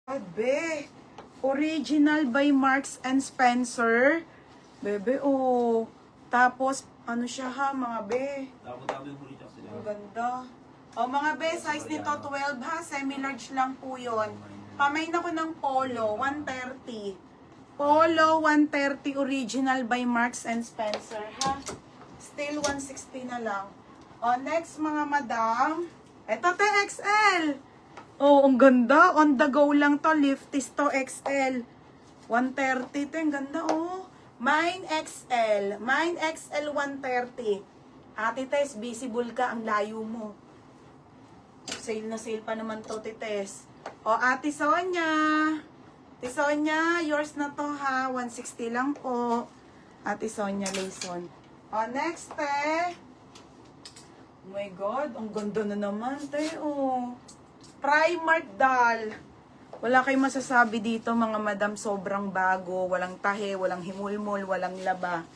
Be, original by Marks and Spencer. Bebe, oh. Tapos, ano siya ha, mga be. Ang ganda. O, mga be, size nito 12 ha. Semi-large lang po yun. Pamain ako ng polo, 130. Polo, 130 original by Marks and Spencer ha. Still 160 na lang. O, next mga madam. Ito, XL. Oh, ang ganda. On the go lang to. Lifties to XL. 130. Ito, ang ganda, oh. Mine XL. Mine XL 130. Ate Tess, visible ka. Ang layo mo. Sale na sale pa naman to, Tess. O, Ate Sonia. Ate Sonia, yours na to, ha. 160 lang po. Ate Sonia Layson. O, next, oh my God. Ang ganda na naman, te, oh. Primark doll. Wala kayong masasabi dito mga madam, sobrang bago, walang tahe, walang himulmol, walang laba.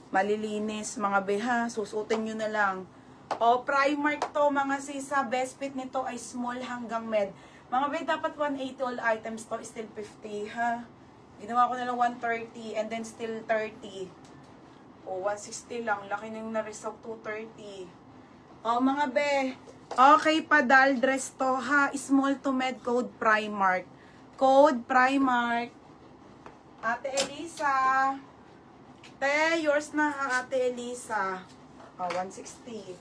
Malilinis mga beha, susutin nyo na lang. O Primark to mga sisa, best fit nito ay small hanggang med. Mga be, dapat 180 all items to, still 50 ha. Ginawa ko na lang 130 and then still 30. O 160 lang, laki nang na-resolve 230. O mga be, okay pa doll dress to ha. Small to med, code Primark. Code Primark. Ate Elisa. Te, yours na ha, Ate Elisa. O, 160.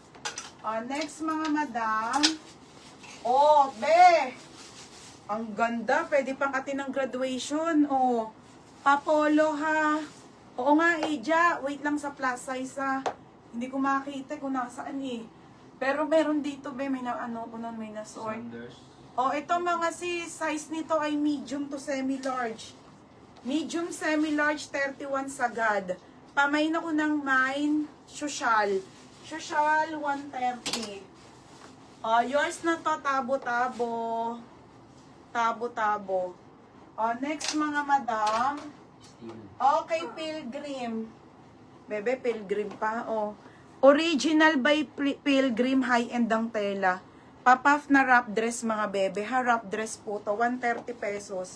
O, next mga madam. O, be. Ang ganda. Pwede pang atin ng graduation. O, papolo ha. Oo nga, Eja. Wait lang sa plus size ha. Hindi ko makita kung nasaan eh. Pero meron dito, be, may na, ano, kunan may na-sort. O, ito mga size nito ay medium to semi-large. Medium, semi-large, 31 sagad. Pamain ako ng mine, social. Social, 130. O, yours na to, tabo-tabo. Tabo-tabo. O, next mga madam. Okay, Pilgrim. Bebe, Pilgrim pa, o. Original by Pilgrim, high-end ang tela. Papaf na wrap dress mga bebe. Ha, wrap dress po to. 130 pesos.